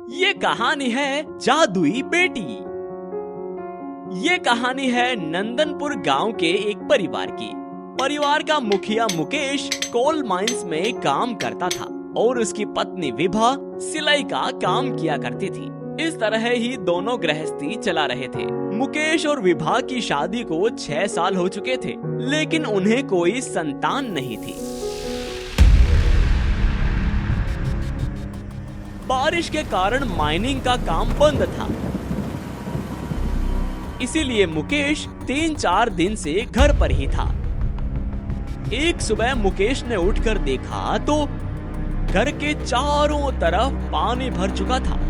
ये कहानी है जादुई बेटी। ये कहानी है नंदनपुर गांव के एक परिवार की। परिवार का मुखिया मुकेश कोल माइंस में काम करता था और उसकी पत्नी विभा सिलाई का काम किया करती थी। इस तरह ही दोनों गृहस्थी चला रहे थे। मुकेश और विभा की शादी को 6 साल हो चुके थे, लेकिन उन्हें कोई संतान नहीं थी। बारिश के कारण माइनिंग का काम बंद था, इसीलिए मुकेश 3-4 दिन से घर पर ही था। एक सुबह मुकेश ने उठकर देखा तो घर के चारों तरफ पानी भर चुका था।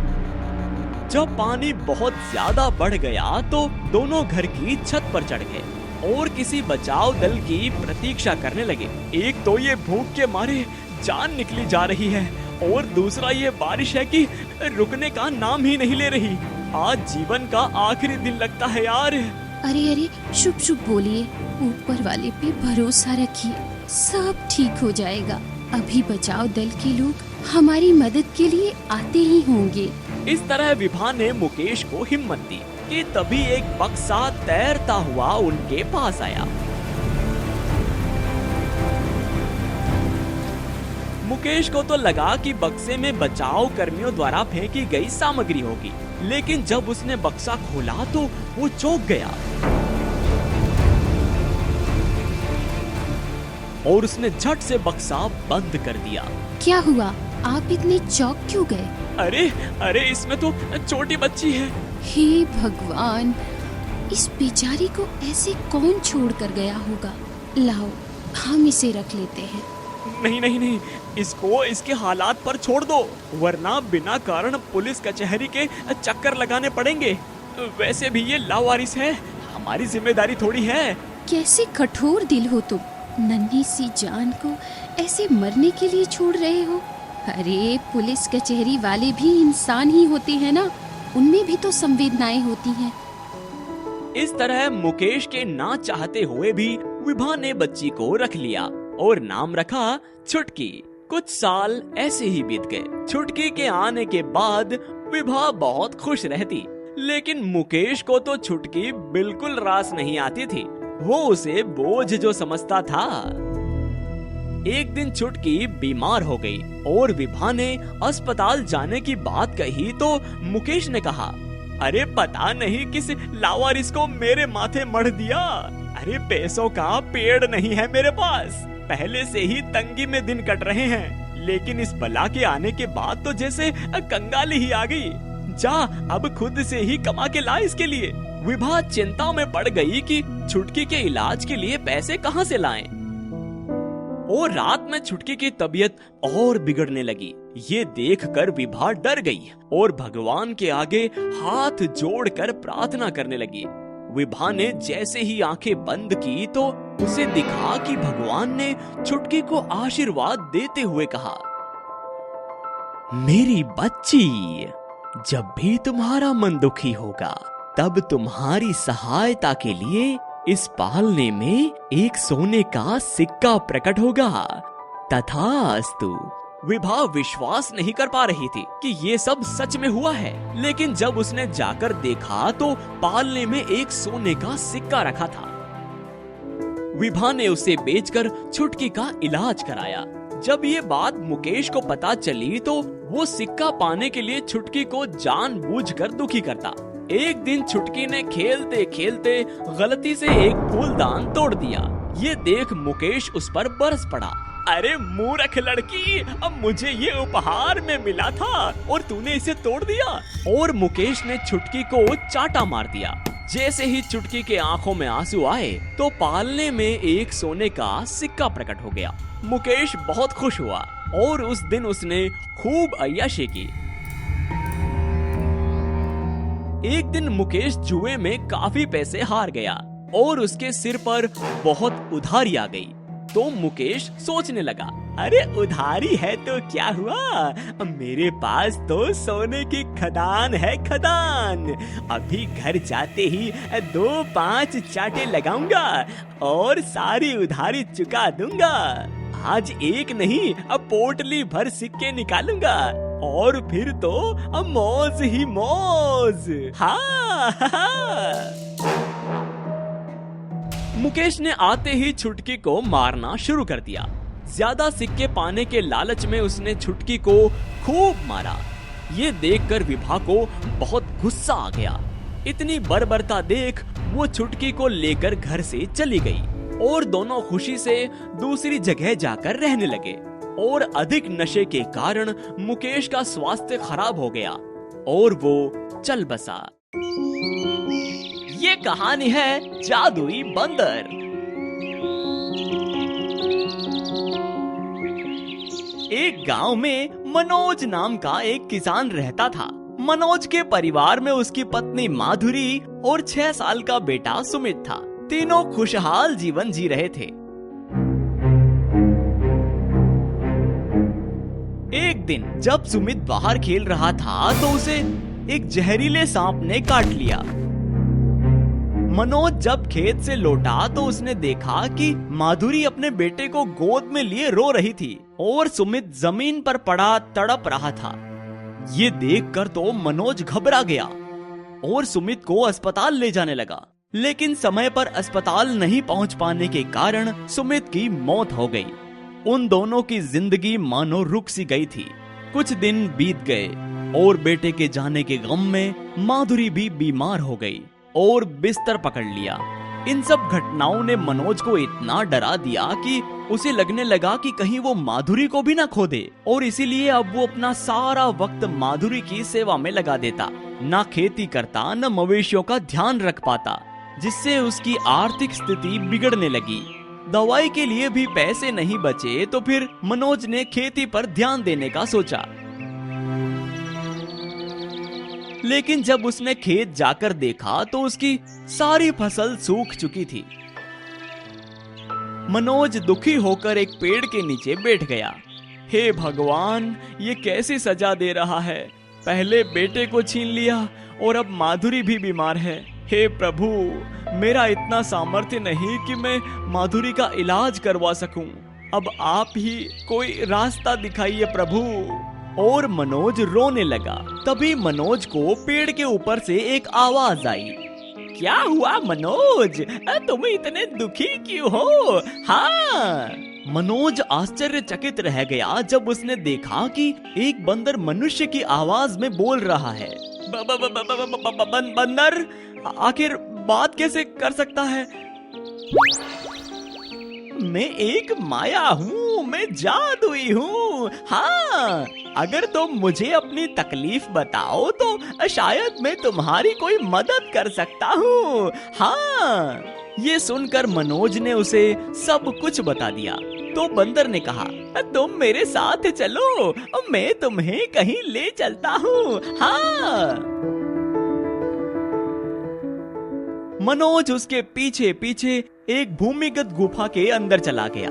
जब पानी बहुत ज्यादा बढ़ गया तो दोनों घर की छत पर चढ़ गए और किसी बचाव दल की प्रतीक्षा करने लगे। एक तो ये भूख के मारे जान निकली जा रही है और दूसरा ये बारिश है कि रुकने का नाम ही नहीं ले रही। आज जीवन का आखिरी दिन लगता है यार। अरे शुभ शुभ बोलिए, ऊपर वाले पे भरोसा रखिए, सब ठीक हो जाएगा। अभी बचाव दल के लोग हमारी मदद के लिए आते ही होंगे। इस तरह विभा ने मुकेश को हिम्मत दी कि तभी एक बक्सा तैरता हुआ उनके पास आया। मुकेश को तो लगा कि बक्से में बचाव कर्मियों द्वारा फेंकी गई सामग्री होगी, लेकिन जब उसने बक्सा खोला तो वो चौंक गया और उसने झट से बक्सा बंद कर दिया। क्या हुआ? आप इतने चौंक क्यों गए? अरे इसमें तो छोटी बच्ची है। हे भगवान, इस बेचारी को ऐसे कौन छोड़ कर गया होगा? लाओ, हम इसे रख लेते हैं। नहीं, इसको इसके हालात पर छोड़ दो, वरना बिना कारण पुलिस कचहरी के चक्कर लगाने पड़ेंगे। वैसे भी ये लावारिस है, हमारी जिम्मेदारी थोड़ी है। कैसे कठोर दिल हो तुम, नन्ही सी जान को ऐसे मरने के लिए छोड़ रहे हो। अरे पुलिस कचहरी वाले भी इंसान ही होते हैं ना, उनमें भी तो संवेदनाएं होती हैं। इस तरह मुकेश के ना चाहते हुए भी विभा ने बच्ची को रख लिया और नाम रखा छुटकी। कुछ साल ऐसे ही बीत गए। छुटकी के आने के बाद विभा बहुत खुश रहती, लेकिन मुकेश को तो छुटकी बिल्कुल रास नहीं आती थी। वो उसे बोझ जो समझता था। एक दिन छुटकी बीमार हो गई और विभा ने अस्पताल जाने की बात कही तो मुकेश ने कहा, अरे पता नहीं किस लावारिस को मेरे माथे मढ़ दिया। अरे पैसों का पेड़ नहीं है मेरे पास, पहले से ही तंगी में दिन कट रहे हैं, लेकिन इस बला के आने के बाद तो जैसे कंगाली ही आ गई। जा अब खुद से ही कमा के ला इसके लिए। विभा चिंता में पड़ गई कि छुटकी के इलाज के लिए पैसे कहां से लाएं। और रात में छुटकी की तबीयत और बिगड़ने लगी। ये देखकर विभा डर गई और भगवान के आगे हाथ जोड़कर प्रार्थना करने लगी। विभा ने जैसे ही आंखें बंद की तो उसे दिखा कि भगवान ने छुटकी को आशीर्वाद देते हुए कहा, मेरी बच्ची, जब भी तुम्हारा मन दुखी होगा तब तुम्हारी सहायता के लिए इस पालने में एक सोने का सिक्का प्रकट होगा। तथास्तु। विभा विश्वास नहीं कर पा रही थी कि ये सब सच में हुआ है, लेकिन जब उसने जाकर देखा तो पालने में एक सोने का सिक्का रखा था। विभा ने उसे बेचकर छुटकी का इलाज कराया। जब ये बात मुकेश को पता चली तो वो सिक्का पाने के लिए छुटकी को जानबूझकर दुखी करता। एक दिन छुटकी ने खेलते खेलते गलती से एक फूलदान तोड़ दिया। ये देख मुकेश उस पर बरस पड़ा। अरे मूर्ख लड़की, अब मुझे ये उपहार में मिला था और तूने इसे तोड़ दिया। और मुकेश ने छुटकी को चाटा मार दिया। जैसे ही छुटकी के आंखों में आंसू आए तो पालने में एक सोने का सिक्का प्रकट हो गया। मुकेश बहुत खुश हुआ और उस दिन उसने खूब अय्याशी की। एक दिन मुकेश जुए में काफी पैसे हार गया और उसके सिर पर बहुत उधारी आ गई। तो मुकेश सोचने लगा, अरे उधारी है तो क्या हुआ, मेरे पास तो सोने की खदान है, खदान। अभी घर जाते ही 2-5 चाटे लगाऊंगा और सारी उधारी चुका दूंगा। आज एक नहीं, अब पोटली भर सिक्के निकालूंगा और फिर तो मौज ही मौज। हाँ। मुकेश ने आते ही छुटकी को मारना शुरू कर दिया। ज्यादा सिक्के पाने के लालच में उसने छुटकी को खूब मारा। ये देखकर विभा को बहुत गुस्सा आ गया। इतनी बर्बरता देख वो छुटकी को लेकर घर से चली गई और दोनों खुशी से दूसरी जगह जाकर रहने लगे। और अधिक नशे के कारण मुकेश का स्वास्थ्य खराब हो गया और वो चल बसा। ये कहानी है जादुई बंदर। एक गांव में मनोज नाम का एक किसान रहता था। मनोज के परिवार में उसकी पत्नी माधुरी और 6 साल का बेटा सुमित था। तीनों खुशहाल जीवन जी रहे थे। एक दिन जब सुमित बाहर खेल रहा था तो उसे एक जहरीले सांप ने काट लिया। मनोज जब खेत से लौटा तो उसने देखा कि माधुरी अपने बेटे को गोद में लिए रो रही थी और सुमित जमीन पर पड़ा तड़प रहा था। ये देखकर तो मनोज घबरा गया और सुमित को अस्पताल ले जाने लगा। लेकिन समय पर अस्पताल नहीं पहुंच पाने के कारण सुमित की मौत हो गई। उन दोनों की जिंदगी मानो रुक सी गई थी। कुछ दिन बीत गए और बेटे के जाने के गम में माधुरी भी बीमार हो गई और बिस्तर पकड़ लिया। इन सब घटनाओं ने मनोज को इतना डरा दिया कि उसे लगने लगा कि कहीं वो माधुरी को भी ना खो दे, और इसीलिए अब वो अपना सारा वक्त माधुरी की सेवा में लगा देता। ना खेती करता, न मवेशियों का ध्यान रख पाता, जिससे उसकी आर्थिक स्थिति बिगड़ने लगी। दवाई के लिए भी पैसे नहीं बचे तो फिर मनोज ने खेती पर ध्यान देने का सोचा। लेकिन जब उसने खेत जाकर देखा तो उसकी सारी फसल सूख चुकी थी। मनोज दुखी होकर एक पेड़ के नीचे बैठ गया। हे भगवान, ये कैसी सजा दे रहा है। पहले बेटे को छीन लिया और अब माधुरी भी बीमार है। हे प्रभु, मेरा इतना सामर्थ्य नहीं कि मैं माधुरी का इलाज करवा सकूं। अब आप ही कोई रास्ता दिखाइए प्रभु। और मनोज रोने लगा। तभी मनोज को पेड़ के ऊपर से एक आवाज आई। क्या हुआ मनोज, तुम इतने दुखी क्यों हो? हाँ। मनोज आश्चर्यचकित रह गया जब उसने देखा कि एक बंदर मनुष्य की आवाज में बोल रहा है। बंदर आखिर बात कैसे कर सकता है? मैं एक माया हूँ, मैं जादुई हूँ। हाँ, अगर तुम मुझे अपनी तकलीफ बताओ तो शायद मैं तुम्हारी कोई मदद कर सकता हूँ। हाँ। ये सुनकर मनोज ने उसे सब कुछ बता दिया। तो बंदर ने कहा, तुम मेरे साथ चलो, मैं तुम्हें कहीं ले चलता हूँ। हाँ। मनोज उसके पीछे पीछे एक भूमिगत गुफा के अंदर चला गया।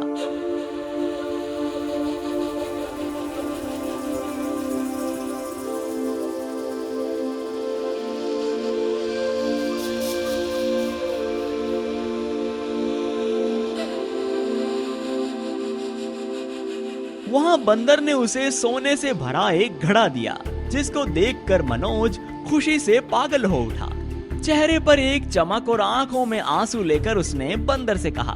वहां बंदर ने उसे सोने से भरा एक घड़ा दिया, जिसको देखकर मनोज खुशी से पागल हो उठा। चेहरे पर एक चमक और आंखों में आंसू लेकर उसने बंदर से कहा,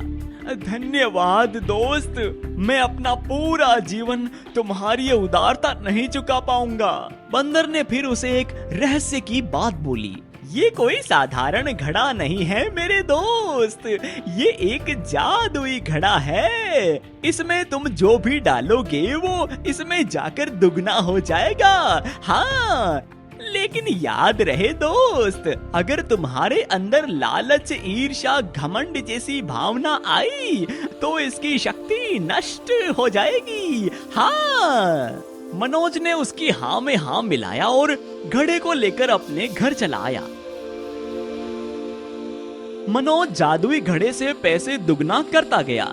धन्यवाद दोस्त, मैं अपना पूरा जीवन तुम्हारी ये उदारता नहीं चुका पाऊंगा। बंदर ने फिर उसे एक रहस्य की बात बोली। ये कोई साधारण घड़ा नहीं है मेरे दोस्त, ये एक जादुई घड़ा है। इसमें तुम जो भी डालोगे वो इसमें जाकर दुगना हो जाएगा। हाँ, लेकिन याद रहे दोस्त, अगर तुम्हारे अंदर लालच, ईर्ष्या, घमंड जैसी भावना आई तो इसकी शक्ति नष्ट हो जाएगी। हाँ। मनोज ने उसकी हाँ में हाँ मिलाया और घड़े को लेकर अपने घर चला आया। मनोज जादुई घड़े से पैसे दुगना करता गया।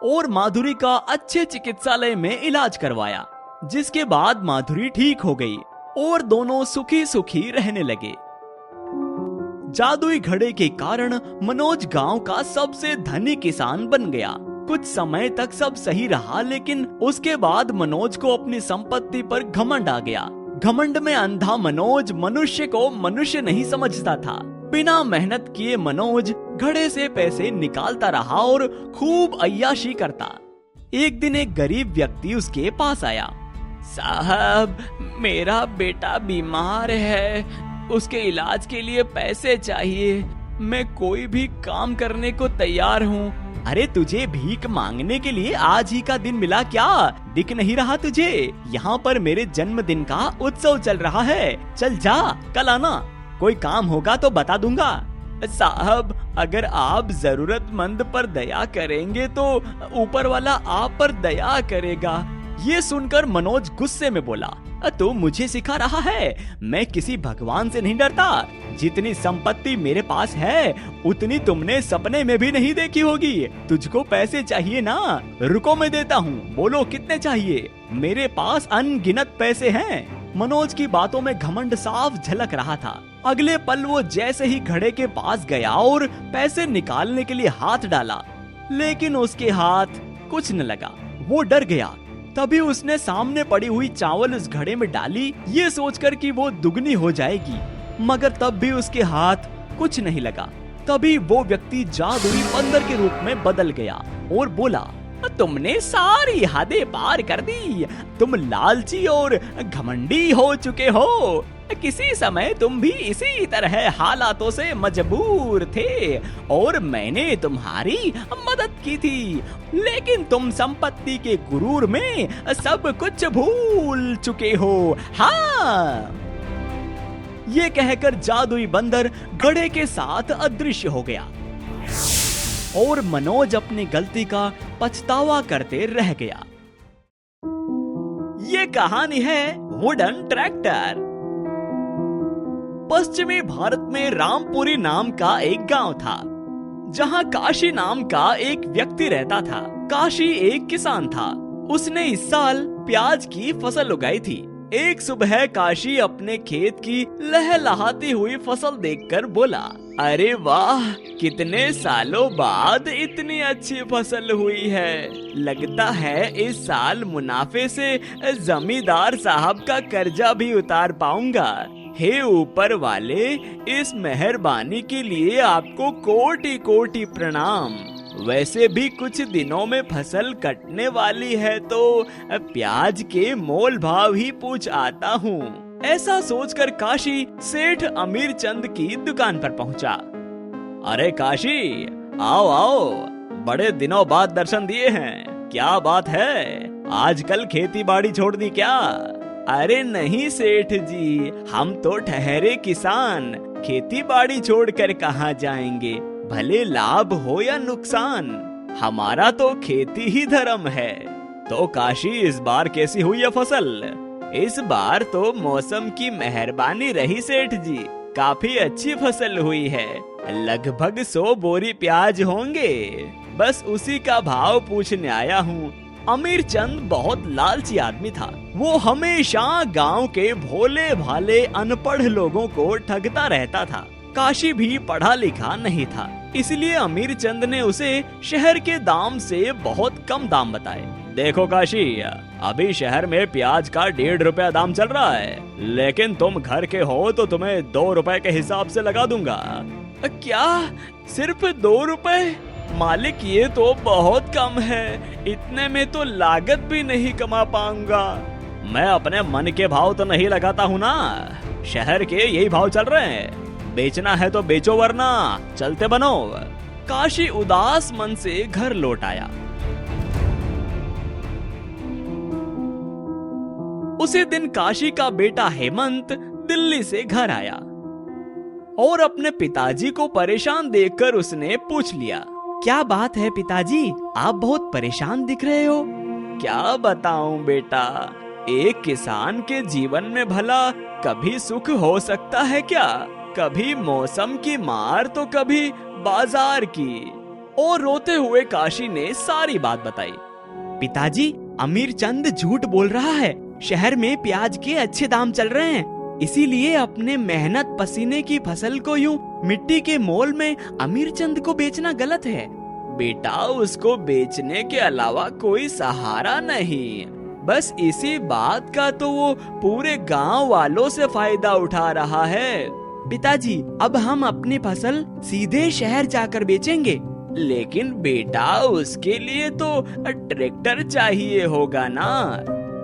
और माधुरी का अच्छे चिकित्सालय में इलाज करवाया, जिसके बाद माधुरी ठीक हो गई और दोनों सुखी सुखी रहने लगे। जादुई घड़े के कारण मनोज गांव का सबसे धनी किसान बन गया। कुछ समय तक सब सही रहा, लेकिन उसके बाद मनोज को अपनी संपत्ति पर घमंड आ गया। घमंड में अंधा मनोज मनुष्य को मनुष्य नहीं समझता था। बिना मेहनत किए मनोज घड़े से पैसे निकालता रहा और खूब अय्याशी करता। एक दिन एक गरीब व्यक्ति उसके पास आया। साहब, मेरा बेटा बीमार है, उसके इलाज के लिए पैसे चाहिए। मैं कोई भी काम करने को तैयार हूँ। अरे तुझे भीख मांगने के लिए आज ही का दिन मिला क्या? दिख नहीं रहा तुझे? यहाँ पर मेरे जन्मदिन का उत्सव चल रहा है। चल जा, कल आना। कोई काम होगा तो बता दूंगा। साहब, अगर आप जरूरतमंद पर दया करेंगे तो ऊपर वाला आप पर दया करेगा। ये सुनकर मनोज गुस्से में बोला, तो मुझे सिखा रहा है? मैं किसी भगवान से नहीं डरता। जितनी संपत्ति मेरे पास है उतनी तुमने सपने में भी नहीं देखी होगी। तुझको पैसे चाहिए ना? रुको, मैं देता हूँ। बोलो कितने चाहिए? मेरे पास अनगिनत पैसे हैं। मनोज की बातों में घमंड साफ झलक रहा था। अगले पल वो जैसे ही घड़े के पास गया और पैसे निकालने के लिए हाथ डाला, लेकिन उसके हाथ कुछ न लगा। वो डर गया। तभी उसने सामने पड़ी हुई चावल उस घड़े में डाली, ये सोचकर कि वो दुगनी हो जाएगी, मगर तब भी उसके हाथ कुछ नहीं लगा। तभी वो व्यक्ति जादुई बंदर के रूप में बदल गया और बोला, तुमने सारी हदें पार कर दी। तुम लालची और घमंडी हो चुके हो। किसी समय तुम भी इसी तरह हालातों से मजबूर थे और मैंने तुम्हारी मदद की थी, लेकिन तुम संपत्ति के गुरूर में सब कुछ भूल चुके हो। हाँ। ये कहकर जादुई बंदर घड़े के साथ अदृश्य हो गया और मनोज अपनी गलती का पछतावा करते रह गया। ये कहानी है वुडन ट्रैक्टर। पश्चिमी भारत में रामपुरी नाम का एक गांव था, जहां काशी नाम का एक व्यक्ति रहता था। काशी एक किसान था। उसने इस साल प्याज की फसल उगाई थी। एक सुबह काशी अपने खेत की लहलहाती हुई फसल देखकर बोला, अरे वाह, कितने सालों बाद इतनी अच्छी फसल हुई है। लगता है इस साल मुनाफे से जमींदार साहब का कर्जा भी उतार पाऊंगा। हे ऊपर वाले, इस मेहरबानी के लिए आपको कोटि कोटि प्रणाम। वैसे भी कुछ दिनों में फसल कटने वाली है, तो प्याज के मोल भाव ही पूछ आता हूँ। ऐसा सोचकर काशी सेठ अमीर चंद की दुकान पर पहुँचा। अरे काशी, आओ आओ, बड़े दिनों बाद दर्शन दिए हैं। क्या बात है, आजकल खेती बाड़ी छोड़ दी क्या? अरे नहीं सेठ जी, हम तो ठहरे किसान, खेती बाड़ी छोड़कर कहाँ जाएंगे, भले लाभ हो या नुकसान, हमारा तो खेती ही धर्म है। तो काशी, इस बार कैसी हुई है फसल? इस बार तो मौसम की मेहरबानी रही सेठ जी, काफी अच्छी फसल हुई है। लगभग 100 बोरी प्याज होंगे, बस उसी का भाव पूछने आया हूँ। अमीर चंद बहुत लालची आदमी था। वो हमेशा गांव के भोले भाले अनपढ़ लोगों को ठगता रहता था। काशी भी पढ़ा लिखा नहीं था, इसलिए अमीर चंद ने उसे शहर के दाम से बहुत कम दाम बताए। देखो काशी, अभी शहर में प्याज का 1.5 रुपया दाम चल रहा है, लेकिन तुम घर के हो तो तुम्हें 2 रुपए के हिसाब से लगा दूंगा। क्या, सिर्फ 2 रुपए? मालिक, ये तो बहुत कम है, इतने में तो लागत भी नहीं कमा पाऊंगा। मैं अपने मन के भाव तो नहीं लगाता हूँ ना, शहर के यही भाव चल रहे हैं। बेचना है तो बेचो, वरना चलते बनो। काशी उदास मन से घर लौट आया। उसी दिन काशी का बेटा हेमंत दिल्ली से घर आया और अपने पिताजी को परेशान देखकर उसने पूछ लिया, क्या बात है पिताजी, आप बहुत परेशान दिख रहे हो? क्या बताऊं बेटा, एक किसान के जीवन में भला कभी सुख हो सकता है क्या? कभी मौसम की मार तो कभी बाजार की। और रोते हुए काशी ने सारी बात बताई। पिताजी, अमीर चंद झूठ बोल रहा है, शहर में प्याज के अच्छे दाम चल रहे हैं, इसीलिए अपने मेहनत पसीने की फसल को यूं मिट्टी के मोल में अमीरचंद को बेचना गलत है। बेटा, उसको बेचने के अलावा कोई सहारा नहीं। बस इसी बात का तो वो पूरे गांव वालों से फायदा उठा रहा है। पिताजी, अब हम अपनी फसल सीधे शहर जाकर बेचेंगे। लेकिन बेटा, उसके लिए तो ट्रैक्टर चाहिए होगा ना।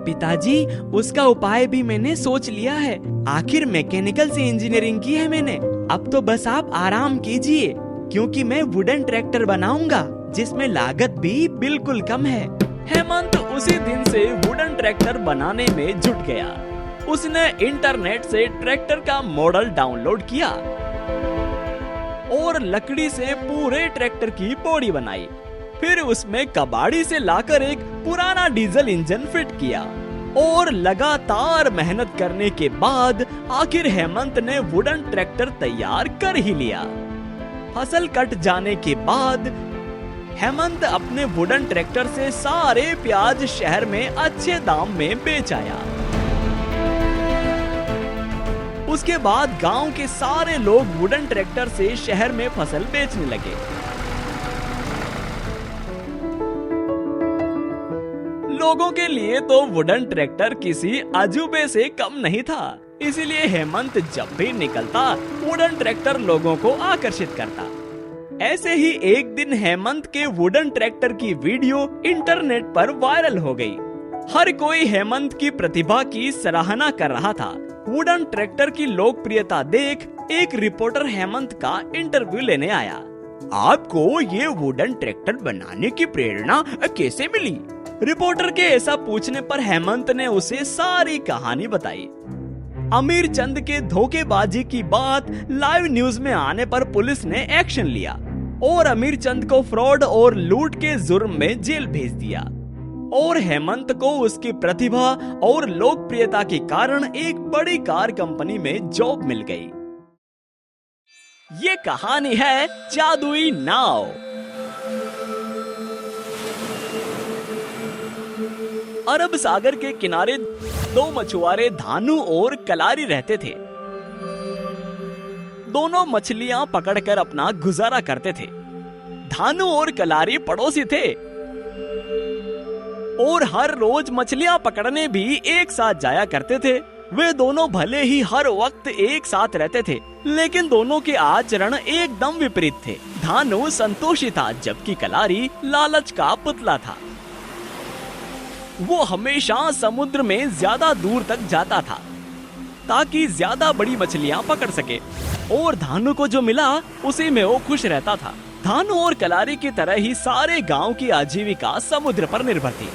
पिताजी, उसका उपाय भी मैंने सोच लिया है। आखिर मैकेनिकल से इंजीनियरिंग की है मैंने। अब तो बस आप आराम कीजिए, क्योंकि मैं वुडन ट्रैक्टर बनाऊंगा जिसमें लागत भी बिल्कुल कम है। हेमंत उसी दिन से वुडन ट्रैक्टर बनाने में जुट गया। उसने इंटरनेट से ट्रैक्टर का मॉडल डाउनलोड किया और लकड़ी से पूरे ट्रैक्टर की बॉडी बनाई। फिर उसमें कबाड़ी से लाकर एक पुराना डीजल इंजन फिट किया और लगातार मेहनत करने के बाद आखिर हेमंत ने वुडन ट्रैक्टर तैयार कर ही लिया। फसल कट जाने के बाद हेमंत अपने वुडन ट्रैक्टर से सारे प्याज शहर में अच्छे दाम में बेच आया। उसके बाद गांव के सारे लोग वुडन ट्रैक्टर से शहर में फसल बेचने लगे। लोगों के लिए तो वुडन ट्रैक्टर किसी अजूबे से कम नहीं था। इसीलिए हेमंत जब भी निकलता वुडन ट्रैक्टर लोगों को आकर्षित करता। ऐसे ही एक दिन हेमंत के वुडन ट्रैक्टर की वीडियो इंटरनेट पर वायरल हो गई। हर कोई हेमंत की प्रतिभा की सराहना कर रहा था। वुडन ट्रैक्टर की लोकप्रियता देख एक रिपोर्टर हेमंत का इंटरव्यू लेने आया। आपको ये वुडन ट्रैक्टर बनाने की प्रेरणा कैसे मिली? रिपोर्टर के ऐसा पूछने पर हेमंत ने उसे सारी कहानी बताई। अमीरचंद के धोखेबाजी की बात लाइव न्यूज में आने पर पुलिस ने एक्शन लिया और अमीरचंद को फ्रॉड और लूट के जुर्म में जेल भेज दिया। और हेमंत को उसकी प्रतिभा और लोकप्रियता के कारण एक बड़ी कार कंपनी में जॉब मिल गई। ये कहानी है जादुई नाव। अरब सागर के किनारे दो मछुआरे धानु और कलारी रहते थे। दोनों मछलियां पकड़कर अपना गुजारा करते थे। धानु और कलारी पड़ोसी थे और हर रोज मछलियां पकड़ने भी एक साथ जाया करते थे। वे दोनों भले ही हर वक्त एक साथ रहते थे, लेकिन दोनों के आचरण एकदम विपरीत थे। धानु संतोषी था, जबकि कलारी लालच का पुतला था। वो हमेशा समुद्र में ज्यादा दूर तक जाता था ताकि ज्यादा बड़ी मछलियां पकड़ सके, और धानु को जो मिला उसी में वो खुश रहता था। धानु और कलारी की तरह ही सारे गांव की आजीविका समुद्र पर निर्भर थी।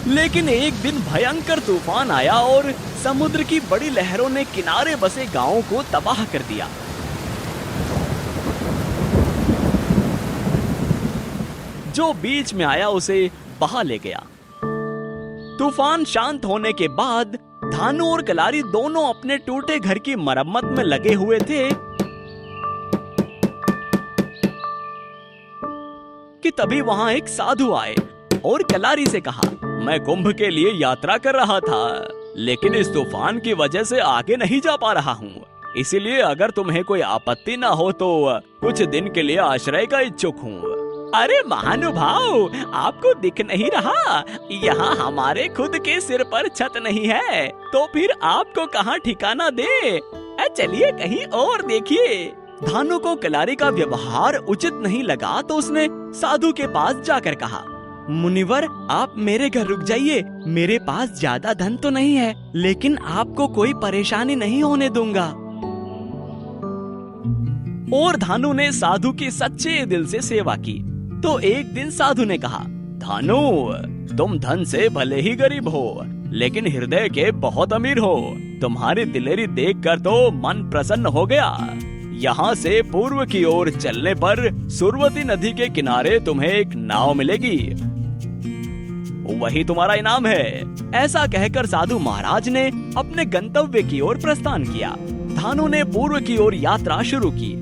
लेकिन एक दिन भयंकर तूफान आया और समुद्र की बड़ी लहरों ने किनारे बसे गांवों को तबाह कर दिया। जो बीच में आया उसे बहा ले गया। तूफान शांत होने के बाद धानु और कलारी दोनों अपने टूटे घर की मरम्मत में लगे हुए थे कि तभी वहां एक साधु आए और कलारी से कहा, मैं कुंभ के लिए यात्रा कर रहा था, लेकिन इस तूफान की वजह से आगे नहीं जा पा रहा हूँ। इसीलिए अगर तुम्हें कोई आपत्ति ना हो तो कुछ दिन के लिए आश्रय का इच्छुक हूँ। अरे महानुभाव, आपको दिख नहीं रहा? यहाँ हमारे खुद के सिर पर छत नहीं है, तो फिर आपको कहाँ ठिकाना दे? चलिए कहीं और देखिए। धानु को कलारी का व्यवहार उचित नहीं लगा तो उसने साधु के पास जाकर कहा, मुनिवर, आप मेरे घर रुक जाइए। मेरे पास ज्यादा धन तो नहीं है, लेकिन आपको कोई परेशानी नहीं होने दूंगा। और धानु ने साधु की सच्चे दिल से सेवा की। तो एक दिन साधु ने कहा, धानु, तुम धन से भले ही गरीब हो, लेकिन हृदय के बहुत अमीर हो। तुम्हारी दिलेरी देखकर तो मन प्रसन्न हो गया। यहाँ से पूर्व की ओर चलने पर सुरवती नदी के किनारे तुम्हें एक नाव मिलेगी, वही तुम्हारा इनाम है। ऐसा कहकर साधु महाराज ने अपने गंतव्य की ओर प्रस्थान किया। धानु ने पूर्व की ओर यात्रा शुरू की।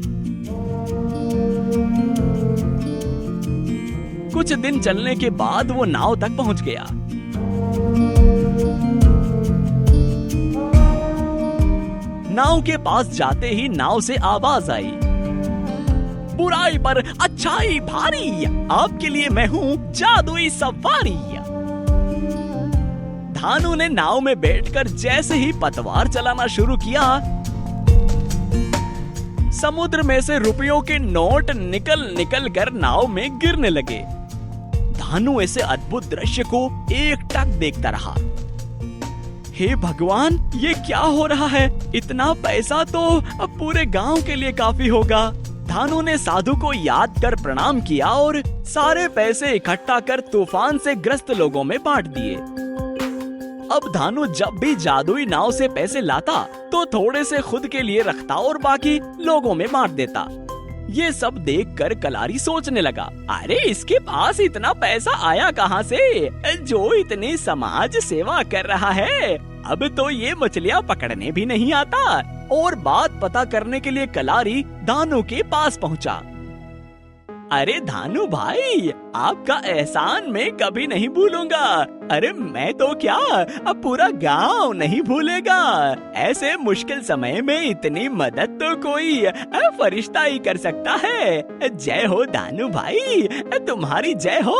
कुछ दिन चलने के बाद वो नाव तक पहुंच गया। नाव के पास जाते ही नाव से आवाज आई, बुराई पर अच्छाई भारी, आपके लिए मैं हूँ जादुई सवारी। धानु ने नाव में बैठकर जैसे ही पतवार चलाना शुरू किया, समुद्र में से रुपयों के नोट निकल निकल कर नाव में गिरने लगे। धानु ऐसे अद्भुत दृश्य को एकटक देखता रहा। हे भगवान, ये क्या हो रहा है? इतना पैसा तो अब पूरे गांव के लिए काफी होगा। धानु ने साधु को याद कर प्रणाम किया और सारे पैसे इकट्ठा कर तूफान से ग्रस्त लोगों में बांट दिए। अब धानु जब भी जादुई नाव से पैसे लाता तो थोड़े से खुद के लिए रखता और बाकी लोगों में बांट देता। ये सब देखकर कलारी सोचने लगा, अरे इसके पास इतना पैसा आया कहाँ से, जो इतनी समाज सेवा कर रहा है? अब तो ये मछलियाँ पकड़ने भी नहीं आता। और बात पता करने के लिए कलारी धानु के पास पहुँचा। अरे धानु भाई, आपका एहसान मैं कभी नहीं भूलूंगा। अरे मैं तो क्या, अब पूरा गांव नहीं भूलेगा। ऐसे मुश्किल समय में इतनी मदद तो कोई फरिश्ता ही कर सकता है। जय हो धानु भाई, तुम्हारी जय हो।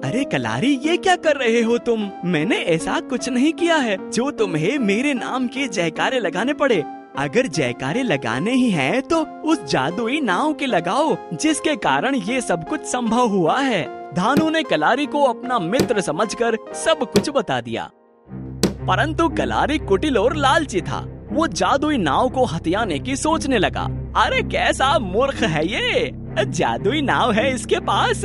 अरे कलारी, ये क्या कर रहे हो तुम? मैंने ऐसा कुछ नहीं किया है जो तुम्हें मेरे नाम के जयकारे लगाने पड़े। अगर जयकारे लगाने ही हैं तो उस जादुई नाव के लगाओ जिसके कारण ये सब कुछ संभव हुआ है। धानु ने कलारी को अपना मित्र समझकर सब कुछ बता दिया, परंतु कलारी कुटिल और लालची था। वो जादुई नाव को हथियाने की सोचने लगा। अरे कैसा मूर्ख है ये, जादुई नाव है इसके पास,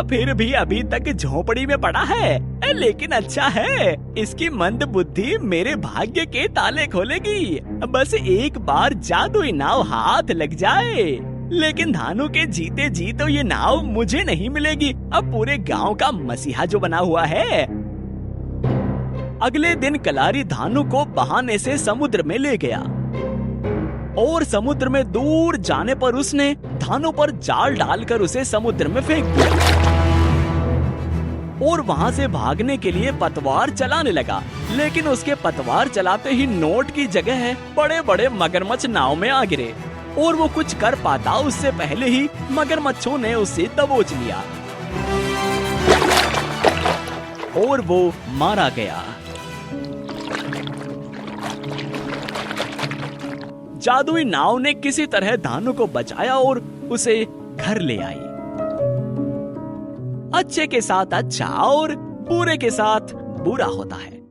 फिर भी अभी तक झोपड़ी में पड़ा है। लेकिन अच्छा है, इसकी मंद बुद्धि मेरे भाग्य के ताले खोलेगी। बस एक बार जादुई नाव हाथ लग जाए। लेकिन धानु के जीते जी तो ये नाव मुझे नहीं मिलेगी, अब पूरे गांव का मसीहा जो बना हुआ है। अगले दिन कलारी धानु को बहाने से समुद्र में ले गया और समुद्र में दूर जाने पर उसने धानु पर जाल डालकर उसे समुद्र में फेंक दिया और वहां से भागने के लिए पतवार चलाने लगा। लेकिन उसके पतवार चलाते ही नोट की जगह बड़े बड़े मगरमच्छ नाव में आ गिरे और वो कुछ कर पाता उससे पहले ही मगरमच्छों ने उसे दबोच लिया और वो मारा गया। जादुई नाव ने किसी तरह धानु को बचाया और उसे घर ले आई। अच्छे के साथ अच्छा और बुरे के साथ बुरा होता है।